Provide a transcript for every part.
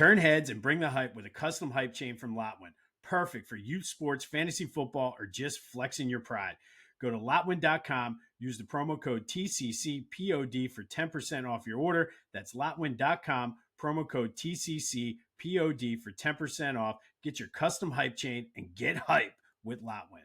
Turn heads and bring the hype with a custom hype chain from Lotwin. Perfect for youth sports, fantasy football, or just flexing your pride. Go to Lotwin.com, use the promo code TCCPOD for 10% off your order. That's Lotwin.com, promo code TCCPOD for 10% off. Get your custom hype chain and get hype with Lotwin.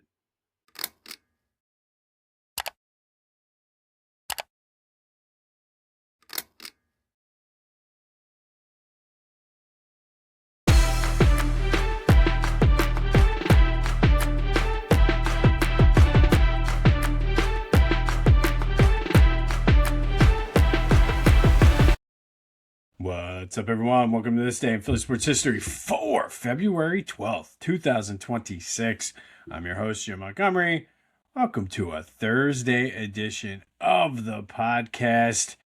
What's up, everyone? Welcome to this day in Philly sports history for February 12th, 2026. I'm your host, Jim Montgomery. Welcome to a Thursday edition of the podcast.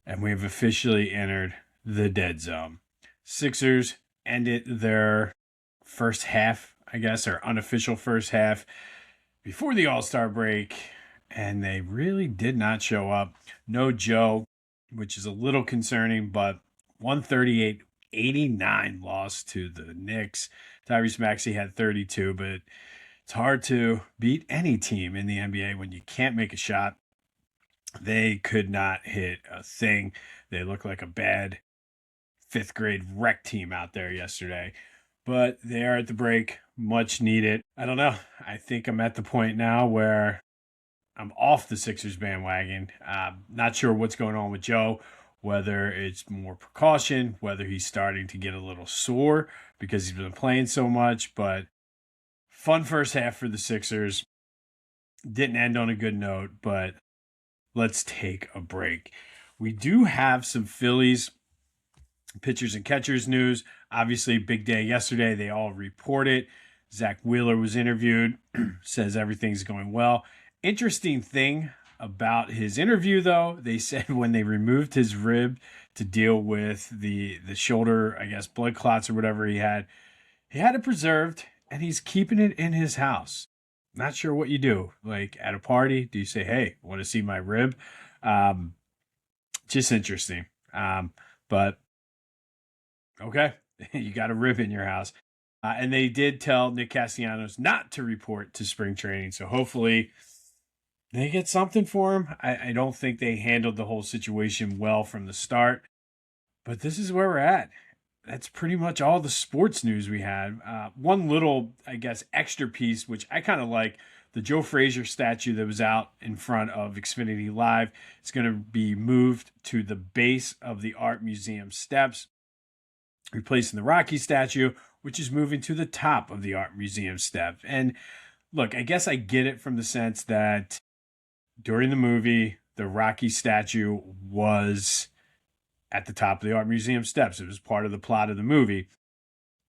And we have officially entered the dead zone. Sixers ended their first half, I guess, or unofficial first half before the All-Star break. And they really did not show up. No Joe, which is a little concerning, but 138-89 loss to the Knicks. Tyrese Maxey had 32, but it's hard to beat any team in the NBA when you can't make a shot. They could not hit a thing. They look like a bad fifth grade rec team out there yesterday, but they are at the break, much needed. I don't know. I think I'm at the point now where I'm off the Sixers bandwagon. Not sure what's going on with Joe, whether it's more precaution, whether he's starting to get a little sore because he's been playing so much. But fun first half for the Sixers. Didn't end on a good note, but let's take a break. We do have some Phillies pitchers and catchers news. Obviously, big day yesterday. They all report it. Zach Wheeler was interviewed, says everything's going well. Interesting thing about his interview, though, they said when they removed his rib to deal with the shoulder, I guess, blood clots or whatever he had it preserved, and he's keeping it in his house. Not sure what you do. Like at a party, do you say, hey, want to see my rib? Just interesting. But okay, you got a rib in your house. And they did tell Nick Castellanos not to report to spring training, so hopefully they get something for him. I don't think they handled the whole situation well from the start, but this is where we're at. That's pretty much all the sports news we had. One little, I guess, extra piece, which I kind of like, the Joe Frazier statue that was out in front of Xfinity Live is going to be moved to the base of the Art Museum steps, replacing the Rocky statue, which is moving to the top of the Art Museum step. And look, I guess I get it from the sense that during the movie, the Rocky statue was at the top of the Art Museum steps. It was part of the plot of the movie.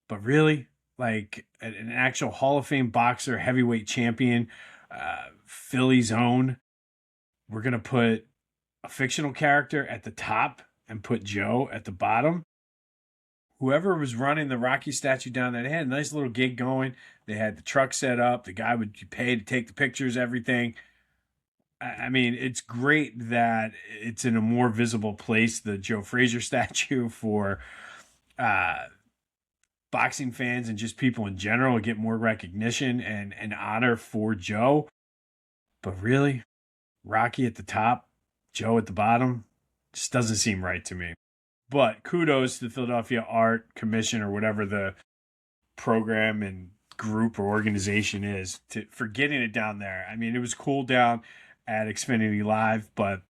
But really, like an actual Hall of Fame boxer, heavyweight champion, Philly's own, we're going to put a fictional character at the top and put Joe at the bottom. Whoever was running the Rocky statue down there, they had a nice little gig going. They had the truck set up. The guy would pay to take the pictures, everything. I mean, it's great that it's in a more visible place, the Joe Frazier statue, for boxing fans and just people in general, get more recognition and honor for Joe. But really, Rocky at the top, Joe at the bottom, just doesn't seem right to me. But kudos to the Philadelphia Art Commission, or whatever the program and group or organization is, for getting it down there. I mean, it was cool down at Xfinity Live, but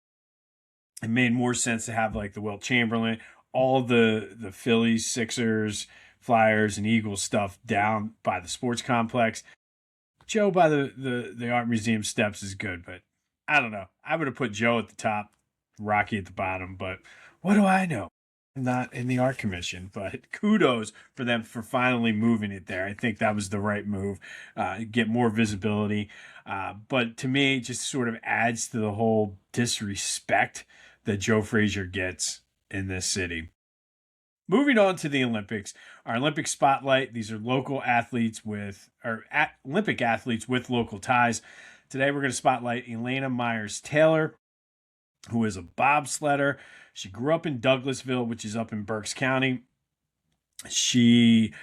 it made more sense to have like the Wilt Chamberlain, all the Phillies, Sixers, Flyers, and Eagles stuff down by the sports complex. Joe by the Art Museum steps is good, but I don't know. I would have put Joe at the top, Rocky at the bottom, but what do I know? I'm not in the Art Commission, but kudos for them for finally moving it there. I think that was the right move, get more visibility. But to me, it just sort of adds to the whole disrespect that Joe Frazier gets in this city. Moving on to the Olympics, our Olympic spotlight. These are Olympic athletes with local ties. Today, we're going to spotlight Elena Myers Taylor, who is a bobsledder. She grew up in Douglasville, which is up in Berks County. She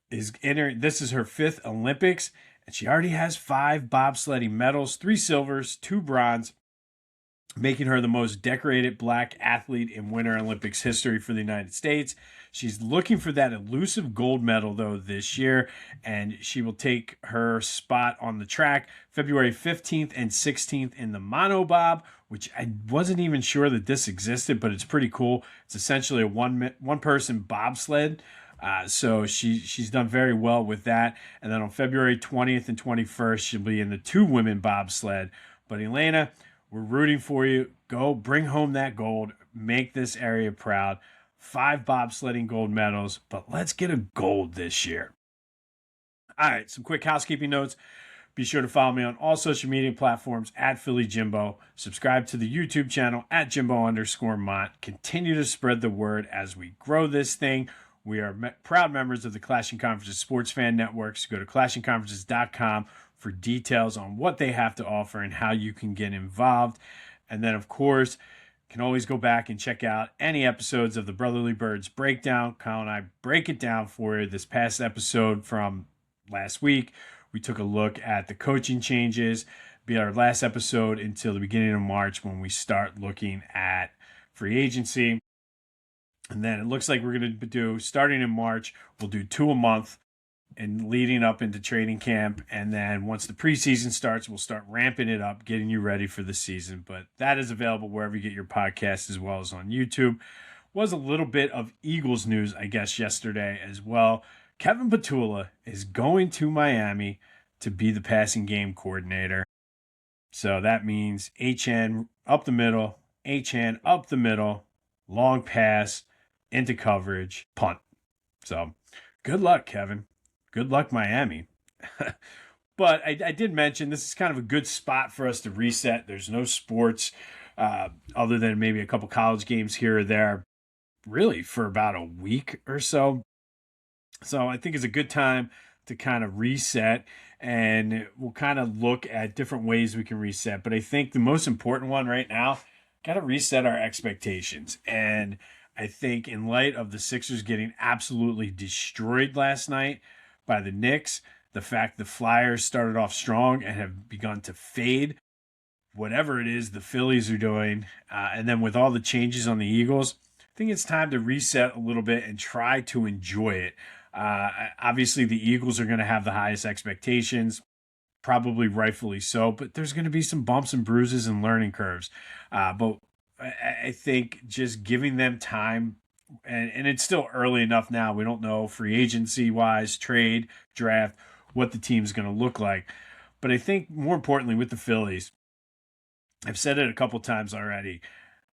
is entering, this is her 5th Olympics, and she already has 5 bobsledding medals, 3 silvers, 2 bronze, making her the most decorated black athlete in Winter Olympics history for the United States. She's looking for that elusive gold medal, though, this year, and she will take her spot on the track February 15th and 16th in the monobob, which I wasn't even sure that this existed, but it's pretty cool. It's essentially a one-person bobsled. So she's done very well with that. And then on February 20th and 21st, she'll be in the 2-women bobsled. But Elena, we're rooting for you. Go bring home that gold. Make this area proud. 5 bobsledding gold medals, but let's get a gold this year. All right, some quick housekeeping notes. Be sure to follow me on all social media platforms at Philly Jimbo. Subscribe to the YouTube channel at Jimbo_Mont. Continue to spread the word as we grow this thing. We are proud members of the Clashing Conferences Sports Fan Network. So go to clashingconferences.com for details on what they have to offer and how you can get involved. And then, of course, you can always go back and check out any episodes of the Brotherly Birds Breakdown. Kyle and I break it down for you. This past episode from last week, we took a look at the coaching changes. It'll be our last episode until the beginning of March when we start looking at free agency. And then it looks like we're going to do, starting in March, we'll do 2 a month and leading up into training camp. And then once the preseason starts, we'll start ramping it up, getting you ready for the season. But that is available wherever you get your podcasts as well as on YouTube. Was a little bit of Eagles news, I guess, yesterday as well. Kevin Petula is going to Miami to be the passing game coordinator. So that means HN up the middle, HN up the middle, long pass, into coverage, punt. So good luck, Kevin. Good luck, Miami. But I did mention this is kind of a good spot for us to reset. There's no sports other than maybe a couple college games here or there, really for about a week or so. So I think it's a good time to kind of reset, and we'll kind of look at different ways we can reset. But I think the most important one right now, got to reset our expectations. And I think in light of the Sixers getting absolutely destroyed last night by the Knicks, the fact the Flyers started off strong and have begun to fade, whatever it is the Phillies are doing, and then with all the changes on the Eagles, I think it's time to reset a little bit and try to enjoy it. Obviously, the Eagles are going to have the highest expectations, probably rightfully so, but there's going to be some bumps and bruises and learning curves. But I think just giving them time, and it's still early enough now. We don't know free agency wise, trade, draft, what the team's going to look like. But I think more importantly with the Phillies, I've said it a couple times already.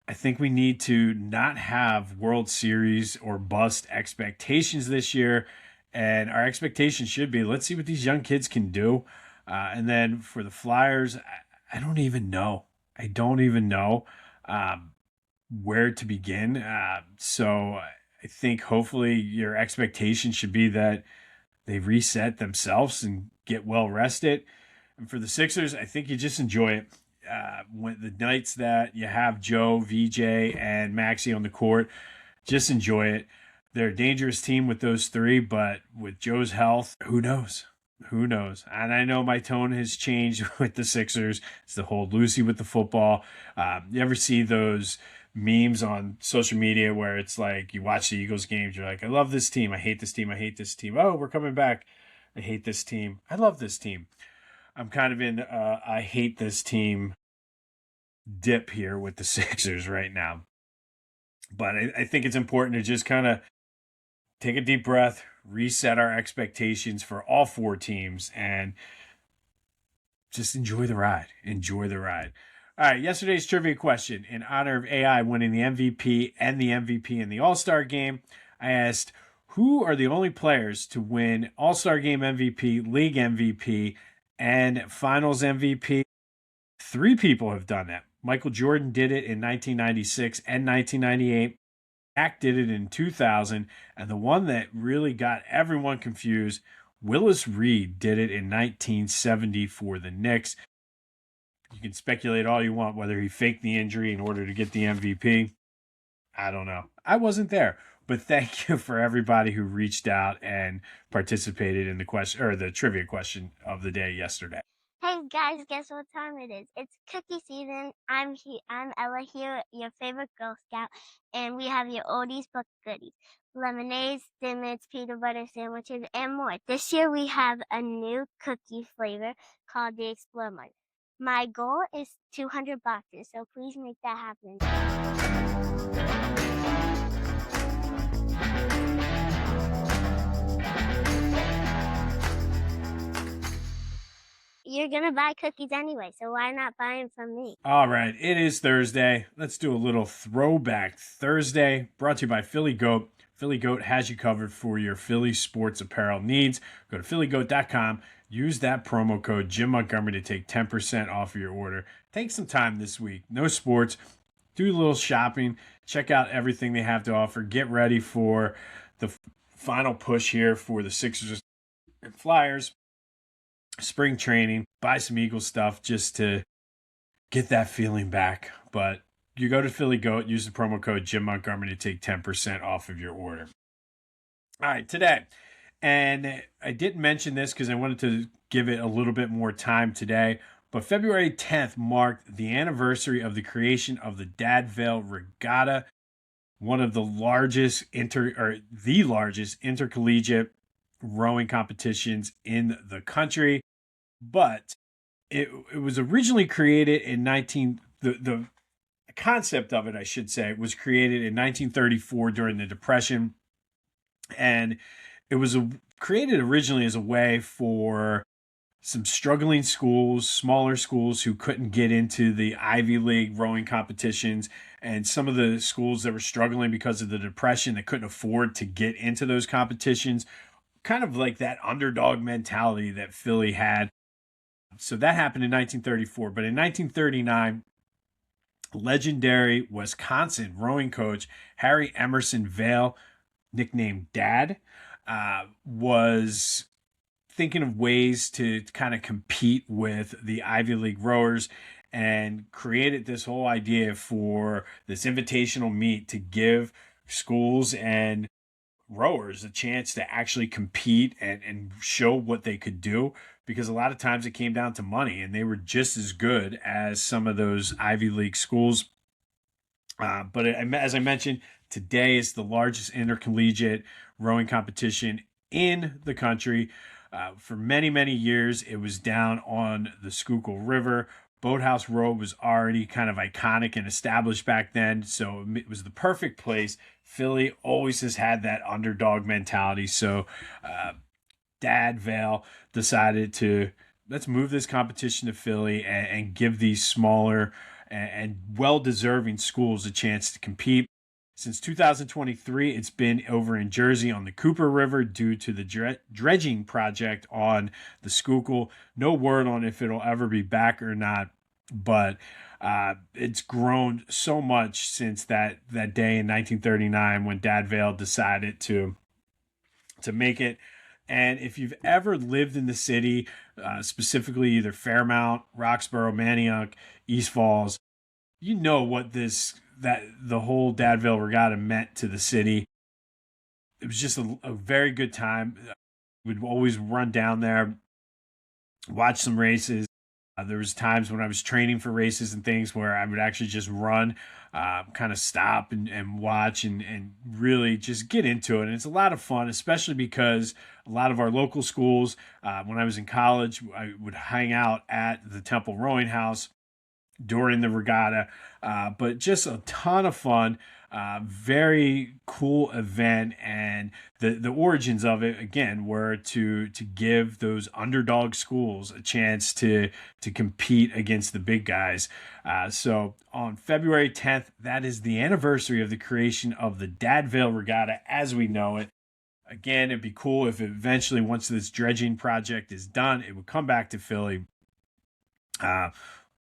I think we need to not have World Series or bust expectations this year. And our expectation should be, let's see what these young kids can do. And then for the Flyers, I don't even know. I don't even know where to begin. So I think hopefully your expectation should be that they reset themselves and get well rested. And for the Sixers, I think you just enjoy it. When the nights that you have Joe, VJ, and Maxey on the court, just enjoy it. They're a dangerous team with those 3, but with Joe's health, who knows? Who knows? And I know my tone has changed with the Sixers. It's the whole Lucy with the football. You ever see those memes on social media where it's like you watch the Eagles games, you're like, I love this team. I hate this team. I hate this team. Oh, we're coming back. I hate this team. I love this team. I'm kind of in I hate this team dip here with the Sixers right now. But I think it's important to just kind of take a deep breath, reset our expectations for all 4 teams, and just enjoy the ride. Enjoy the ride. All right, yesterday's trivia question. In honor of AI winning the MVP and the MVP in the All-Star game, I asked, who are the only players to win All-Star game MVP, League MVP, and Finals MVP? 3 people have done that. Michael Jordan did it in 1996 and 1998. Shaq did it in 2000. And the one that really got everyone confused, Willis Reed did it in 1970 for the Knicks. You can speculate all you want whether he faked the injury in order to get the MVP. I don't know. I wasn't there. But thank you for everybody who reached out and participated in the question or the trivia question of the day yesterday. Hey guys, guess what time it is? It's cookie season. I'm Ella here, your favorite Girl Scout, and we have your oldies but goodies. Lemonades, dimmits, peanut butter sandwiches, and more. This year we have a new cookie flavor called the Explore Mug. My goal is 200 boxes, so please make that happen. You're gonna buy cookies anyway, so why not buy them from me? All right, it is Thursday. Let's do a little Throwback Thursday, brought to you by Philly Goat. Philly Goat has you covered for your Philly sports apparel needs. Go to phillygoat.com. Use that promo code Jim Montgomery to take 10% off of your order. Take some time this week. No sports. Do a little shopping. Check out everything they have to offer. Get ready for the final push here for the Sixers and Flyers. Spring training. Buy some Eagle stuff just to get that feeling back. But you go to Philly Goat, use the promo code Jim Montgomery to take 10% off of your order. All right, today. And I didn't mention this because I wanted to give it a little bit more time today. But February 10th marked the anniversary of the creation of the Dadvale Regatta, one of the largest intercollegiate rowing competitions in the country. But it was originally created in the concept of it, I should say, was created in 1934 during the Depression, and it was created originally as a way for some struggling schools, smaller schools who couldn't get into the Ivy League rowing competitions, and some of the schools that were struggling because of the Depression that couldn't afford to get into those competitions, kind of like that underdog mentality that Philly had. So that happened in 1934. But in 1939, legendary Wisconsin rowing coach Harry Emerson Vail, nicknamed Dad, was thinking of ways to kind of compete with the Ivy League rowers and created this whole idea for this invitational meet to give schools and rowers a chance to actually compete and show what they could do, because a lot of times it came down to money and they were just as good as some of those Ivy League schools. But as I mentioned, today is the largest intercollegiate rowing competition in the country. For many, many years, it was down on the Schuylkill River. Boathouse Row was already kind of iconic and established back then, so it was the perfect place. Philly always has had that underdog mentality, so Dadvale decided to let's move this competition to Philly and give these smaller and well-deserving schools a chance to compete. Since 2023, it's been over in Jersey on the Cooper River due to the dredging project on the Schuylkill. No word on if it'll ever be back or not, but it's grown so much since that day in 1939 when Dadvale decided to make it. And if you've ever lived in the city, specifically either Fairmount, Roxborough, Manioc, East Falls, you know what the whole Dadvale Regatta meant to the city. It was just a very good time. We'd always run down there, watch some races. There was times when I was training for races and things where I would actually just run, kind of stop and watch and really just get into it. And it's a lot of fun, especially because a lot of our local schools, when I was in college, I would hang out at the Temple Rowing House during the regatta, but just a ton of fun. Very cool event, and the origins of it again were to give those underdog schools a chance to compete against the big guys. So on February 10th, that is the anniversary of the creation of the Dadvale Regatta as we know it. Again, it'd be cool if eventually, once this dredging project is done, it would come back to Philly.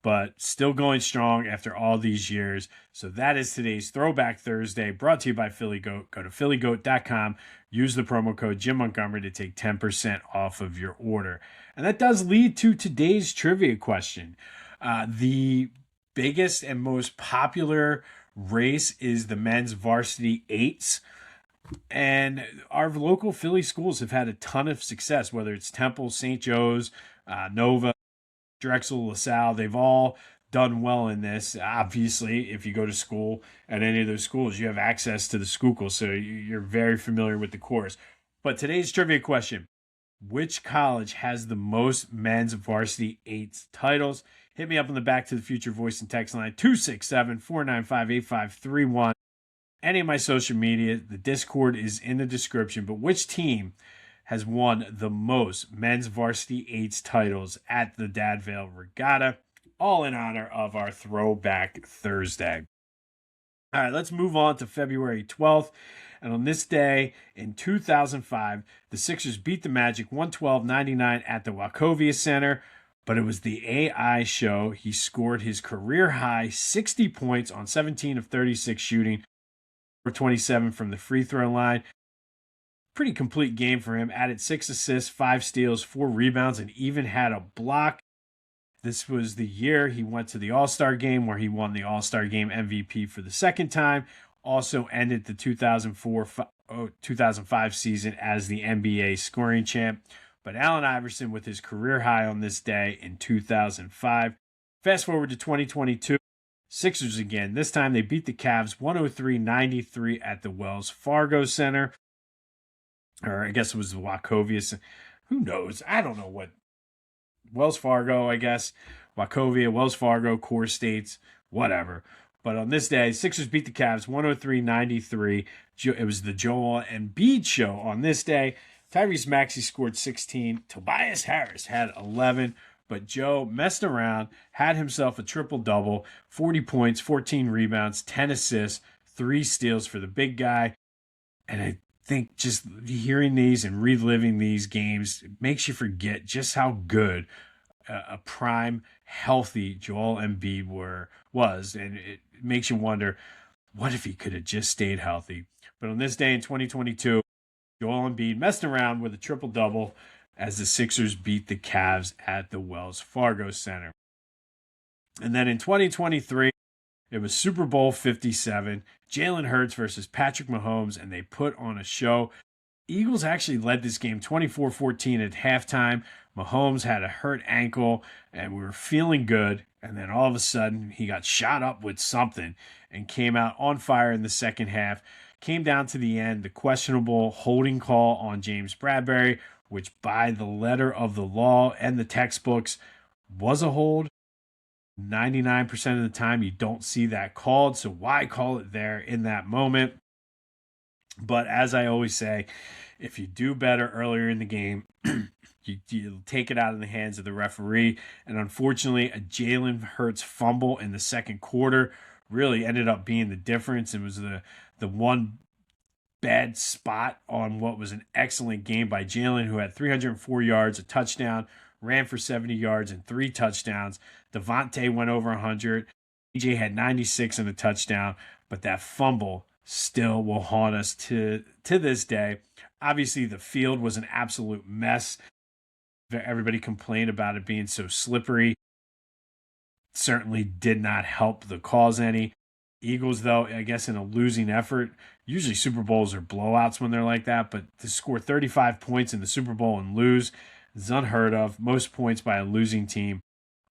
But still going strong after all these years. So that is today's Throwback Thursday, brought to you by Philly Goat. Go to phillygoat.com, use the promo code Jim Montgomery to take 10% off of your order. And that does lead to today's trivia question. The biggest and most popular race is the men's varsity eights. And our local Philly schools have had a ton of success, whether it's Temple, St. Joe's, Nova, Drexel, LaSalle. They've all done well in this. Obviously, if you go to school at any of those schools, you have access to the Schuylkill, so you're very familiar with the course. But today's trivia question: which college has the most men's varsity eights titles? Hit me up on the Back to the Future voice and text line 267-495-8531. Any of my social media, the Discord is in the description. But which team has won the most men's varsity eights titles at the Dadvale Regatta? All in honor of our Throwback Thursday. All right, let's move on to February 12th. And on this day in 2005, the Sixers beat the Magic 112-99 at the Wachovia Center. But it was the AI show. He scored his career high 60 points on 17 of 36 shooting, 27 from the free throw line. Pretty complete game for him. Added 6 assists, 5 steals, 4 rebounds, and even had a block. This was the year he went to the All-Star game where he won the All-Star game MVP for the second time. Also ended the 2004-2005 season as the NBA scoring champ. But Allen Iverson with his career high on this day in 2005. Fast forward to 2022. Sixers again. This time they beat the Cavs 103-93 at the Wells Fargo Center. Or I guess it was the Wachovia. Who knows? I don't know what. Wells Fargo, I guess. Wachovia, Wells Fargo, core states, whatever. But on this day, Sixers beat the Cavs 103-93. It was the Joel Embiid show on this day. Tyrese Maxey scored 16. Tobias Harris had 11. But Joe messed around, had himself a triple-double, 40 points, 14 rebounds, 10 assists, 3 steals for the big guy. And I think just hearing these and reliving these games makes you forget just how good a prime, healthy Joel Embiid was. And it makes you wonder, what if he could have just stayed healthy? But on this day in 2022, Joel Embiid messed around with a triple-double as the Sixers beat the Cavs at the Wells Fargo Center. And then in 2023, it was Super Bowl 57, Jalen Hurts versus Patrick Mahomes, and they put on a show. Eagles actually led this game 24-14 at halftime. Mahomes had a hurt ankle, and we were feeling good. And then all of a sudden, he got shot up with something and came out on fire in the second half. Came down to the end, the questionable holding call on James Bradbury, which by the letter of the law and the textbooks was a hold. 99% of the time, you don't see that called. So why call it there in that moment? But as I always say, if you do better earlier in the game, you'll take it out of the hands of the referee. And unfortunately, a Jalen Hurts fumble in the second quarter really ended up being the difference. It was the one bad spot on what was an excellent game by Jalen, who had 304 yards, a touchdown, ran for 70 yards and 3 touchdowns. Devontae went over 100. AJ had 96 and a touchdown, but that fumble still will haunt us to this day. Obviously, the field was an absolute mess. Everybody complained about it being so slippery. Certainly did not help the cause any. Eagles, though, I guess in a losing effort, usually Super Bowls are blowouts when they're like that, but to score 35 points in the Super Bowl and lose is unheard of. Most points by a losing team.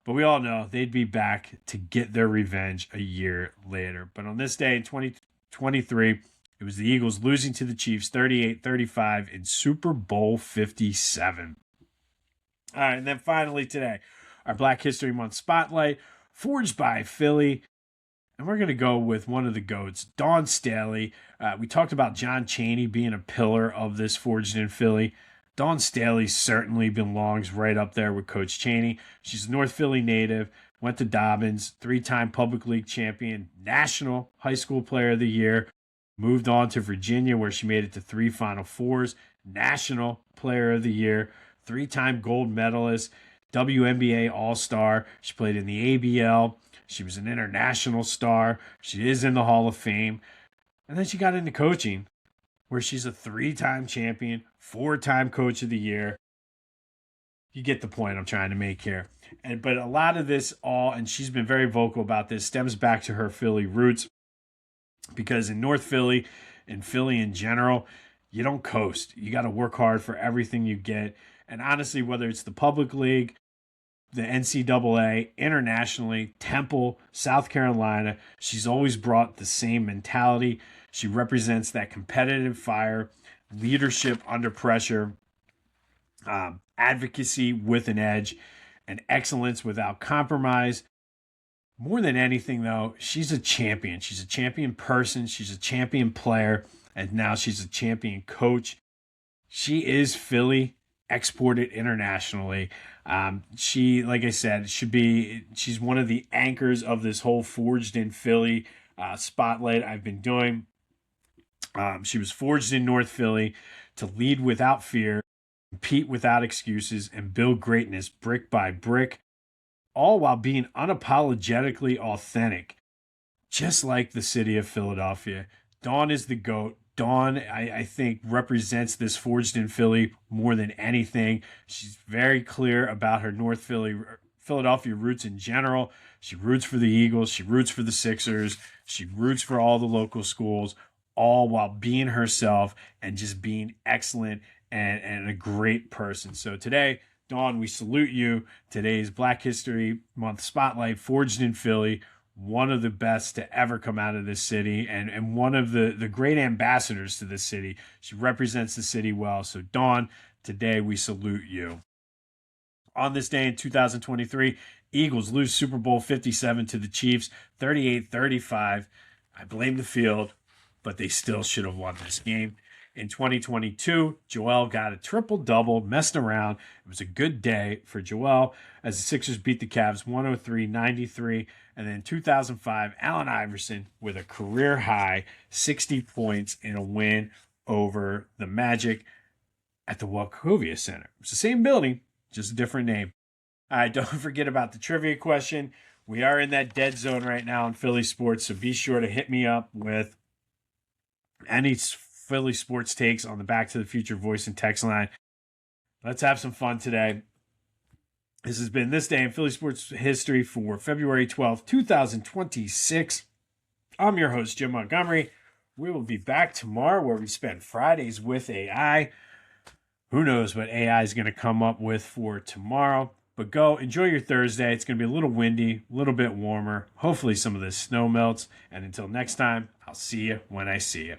But we all know they'd be back to get their revenge a year later. But on this day in 2023, it was the Eagles losing to the Chiefs 38-35 in Super Bowl 57. All right, and then finally today, our Black History Month Spotlight, forged by Philly. And we're going to go with one of the GOATs, Dawn Staley. We talked about John Chaney being a pillar of this Forged in Philly. Dawn Staley certainly belongs right up there with Coach Chaney. She's a North Philly native, went to Dobbins, 3-time Public League champion, National High School Player of the Year, moved on to Virginia where she made it to 3 Final Fours, National Player of the Year, 3-time gold medalist, WNBA All-Star. She played in the ABL. She was an international star. She is in the Hall of Fame. And then she got into coaching, where she's a 3-time champion, 4-time Coach of the Year. You get the point I'm trying to make here. But a lot of this and she's been very vocal about this, stems back to her Philly roots. Because in North Philly, in Philly in general, you don't coast. You got to work hard for everything you get. And honestly, whether it's the public league, the NCAA, internationally, Temple, South Carolina, she's always brought the same mentality. She represents that competitive fire, leadership under pressure, advocacy with an edge, and excellence without compromise. More than anything, though, she's a champion. She's a champion person. She's a champion player. And now she's a champion coach. She is Philly, exported internationally. She, like I said, she's one of the anchors of this whole Forged in Philly spotlight I've been doing. She was forged in North Philly to lead without fear, compete without excuses, and build greatness brick by brick, all while being unapologetically authentic, just like the city of Philadelphia. Dawn is the GOAT. Dawn, I think, represents this Forged in Philly more than anything. She's very clear about her Philadelphia roots in general. She roots for the Eagles. She roots for the Sixers. She roots for all the local schools, all while being herself and just being excellent and a great person. So today, Dawn, we salute you. Today's Black History Month Spotlight, Forged in Philly, one of the best to ever come out of this city and one of the great ambassadors to this city. She represents the city well. So, Dawn, today we salute you. On this day in 2023, Eagles lose Super Bowl 57 to the Chiefs, 38-35. I blame the field, but they still should have won this game. In 2022, Joel got a triple-double, messing around. It was a good day for Joel as the Sixers beat the Cavs 103-93. And then 2005, Allen Iverson with a career-high 60 points in a win over the Magic at the Wachovia Center. It's the same building, just a different name. All right, don't forget about the trivia question. We are in that dead zone right now in Philly sports, so be sure to hit me up with any Philly sports takes on the Back to the Future voice and text line. Let's have some fun today. This has been This Day in Philly Sports History for February 12th, 2026. I'm your host, Jim Montgomery. We will be back tomorrow where we spend Fridays with AI. Who knows what AI is going to come up with for tomorrow. But go enjoy your Thursday. It's going to be a little windy, a little bit warmer. Hopefully some of this snow melts. And until next time, I'll see you when I see you.